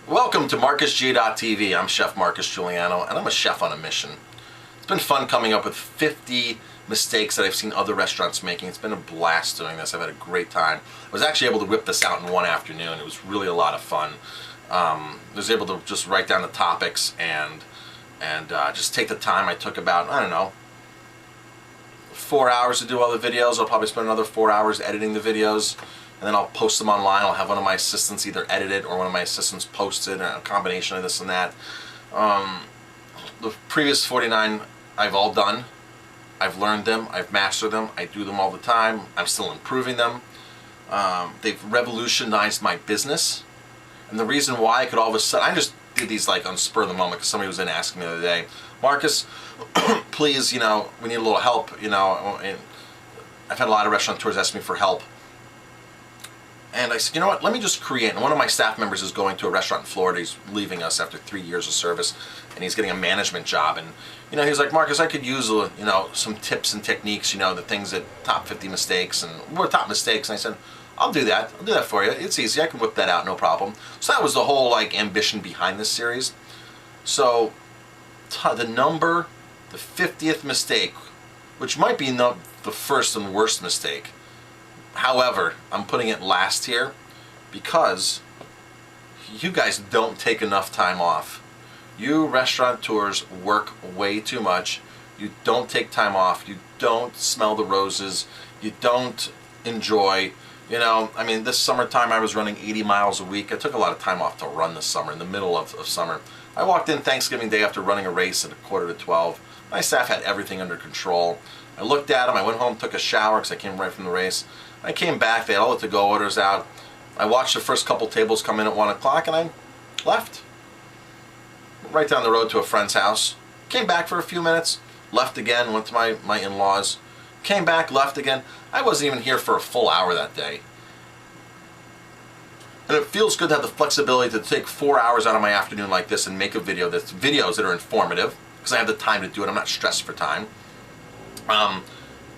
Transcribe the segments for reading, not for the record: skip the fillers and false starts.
Welcome to MarcusG.tv. I'm Chef Marcus Giuliano, and I'm a chef on a mission. It's been fun coming up with 50 mistakes that I've seen other restaurants making. It's been a blast doing this. I've had a great time. I was actually able to whip this out in one afternoon. It was really a lot of fun. I was able to just write down the topics and just take the time. I took about, I don't know, 4 hours to do all the videos. I'll probably spend another 4 hours editing the videos, and then I'll post them online. I'll have one of my assistants either edit it or one of my assistants post it, or a combination of this and that. The previous 49 I've all done. I've learned them, I've mastered them, I do them all the time, I'm still improving them. They've revolutionized my business. And the reason why I could all of a sudden, I just did these like on spur of the moment because somebody was in asking me the other day, Marcus, please, we need a little help, and I've had a lot of restaurateurs ask me for help. And I said, you know what, let me just create. And one of my staff members is going to a restaurant in Florida. He's leaving us after 3 years of service, and he's getting a management job. And he's like, Marcus, I could use some tips and techniques, the things that top 50 mistakes and more top mistakes. And I said, I'll do that. I'll do that for you. It's easy. I can whip that out, no problem. So that was the whole ambition behind this series. So the 50th mistake, which might be not the first and worst mistake. However, I'm putting it last here because you guys don't take enough time off. You restaurateurs work way too much. You don't take time off. You don't smell the roses. You don't enjoy. This summertime I was running 80 miles a week. I took a lot of time off to run this summer, in the middle of summer. I walked in Thanksgiving Day after running a race at 11:45. My staff had everything under control. I looked at them. I went home, took a shower because I came right from the race. I came back, they had all the to-go orders out. I watched the first couple tables come in at 1 o'clock and I left. Right down the road to a friend's house. Came back for a few minutes, left again, went to my in-laws. Came back, left again. I wasn't even here for a full hour that day. And it feels good to have the flexibility to take 4 hours out of my afternoon like this and make a video that's videos that are informative, because I have the time to do it. I'm not stressed for time.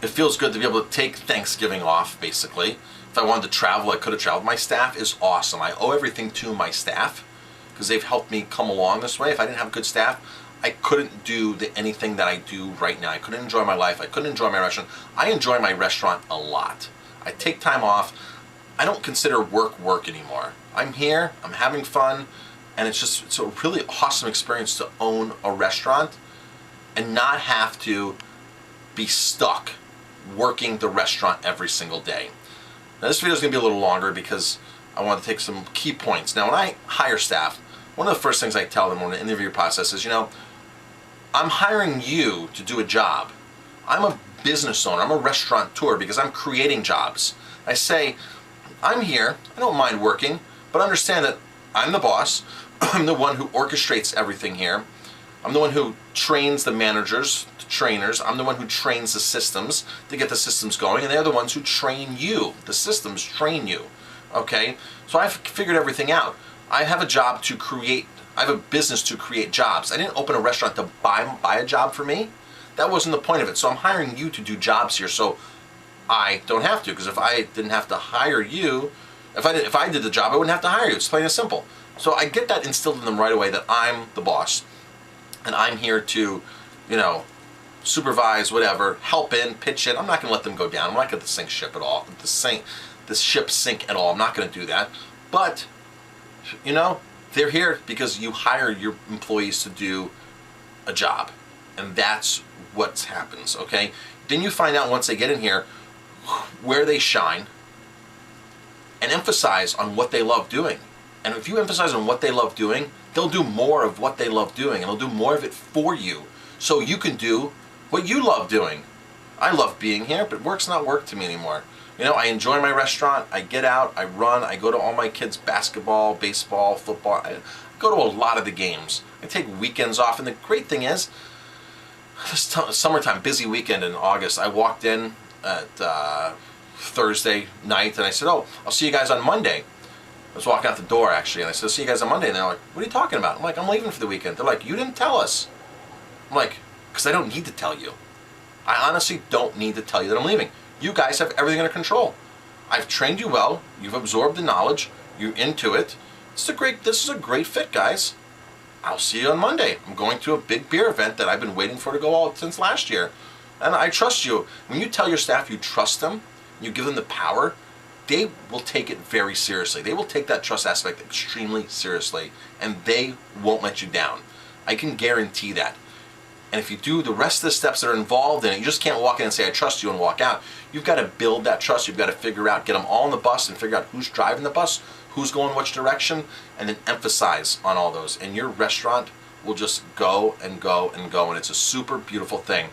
It feels good to be able to take Thanksgiving off, basically. If I wanted to travel, I could have traveled. My staff is awesome. I owe everything to my staff because they've helped me come along this way. If I didn't have good staff, I couldn't do anything that I do right now. I couldn't enjoy my life. I couldn't enjoy my restaurant. I enjoy my restaurant a lot. I take time off. I don't consider work anymore. I'm here, I'm having fun, and it's a really awesome experience to own a restaurant and not have to be stuck working the restaurant every single day. Now this video is going to be a little longer because I want to take some key points. Now when I hire staff, one of the first things I tell them on the interview process is, I'm hiring you to do a job. I'm a business owner, I'm a restaurateur because I'm creating jobs. I say, I'm here, I don't mind working, but understand that I'm the boss, I'm the one who orchestrates everything here, I'm the one who trains the managers, trainers. I'm the one who trains the systems to get the systems going, and they're the ones who train you. The systems train you. Okay? So I've figured everything out. I have a job to create, I have a business to create jobs. I didn't open a restaurant to buy a job for me. That wasn't the point of it. So I'm hiring you to do jobs here, so I don't have to, because if I didn't have to hire you, if I did the job, I wouldn't have to hire you. It's plain and simple. So I get that instilled in them right away, that I'm the boss, and I'm here to, supervise, whatever, help in, pitch in. I'm not going to let them go down. I'm not going to sink ship at all. The ship sink at all. I'm not going to do that. But, they're here because you hire your employees to do a job. And that's what happens, okay? Then you find out once they get in here where they shine and emphasize on what they love doing. And if you emphasize on what they love doing, they'll do more of what they love doing, and they'll do more of it for you so you can do what you love doing. I love being here, but work's not work to me anymore. I enjoy my restaurant, I get out, I run, I go to all my kids' basketball, baseball, football. I go to a lot of the games. I take weekends off, and the great thing is, this summertime, busy weekend in August, I walked in at Thursday night, and I said, oh, I'll see you guys on Monday. I was walking out the door, actually, and I said, I'll see you guys on Monday. And they're like, what are you talking about? I'm like, I'm leaving for the weekend. They're like, you didn't tell us. I'm like, because I don't need to tell you. I honestly don't need to tell you that I'm leaving. You guys have everything under control. I've trained you well. You've absorbed the knowledge. You're into it. this is a great fit, guys. I'll see you on Monday. I'm going to a big beer event that I've been waiting for to go all since last year. And I trust you. When you tell your staff you trust them, you give them the power, they will take it very seriously. They will take that trust aspect extremely seriously, and they won't let you down. I can guarantee that. And if you do the rest of the steps that are involved in it, you just can't walk in and say, I trust you, and walk out. You've got to build that trust. You've got to figure out, get them all on the bus and figure out who's driving the bus, who's going which direction, and then emphasize on all those. And your restaurant will just go and go and go, and it's a super beautiful thing.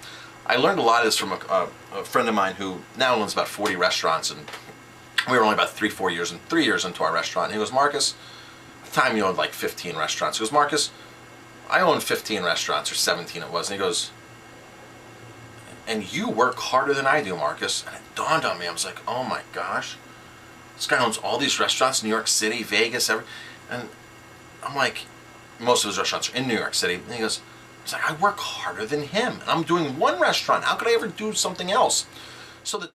I learned a lot of this from a friend of mine who now owns about 40 restaurants, and we were only about 3 years into our restaurant. And he goes, Marcus, at the time you owned like 15 restaurants. He goes, Marcus, I own 15 restaurants, or 17 it was. And he goes, and you work harder than I do, Marcus. And it dawned on me. I was like, oh my gosh. This guy owns all these restaurants, New York City, Vegas, and I'm like, most of his restaurants are in New York City. And he goes, it's like, I work harder than him. And I'm doing one restaurant. How could I ever do something else? So that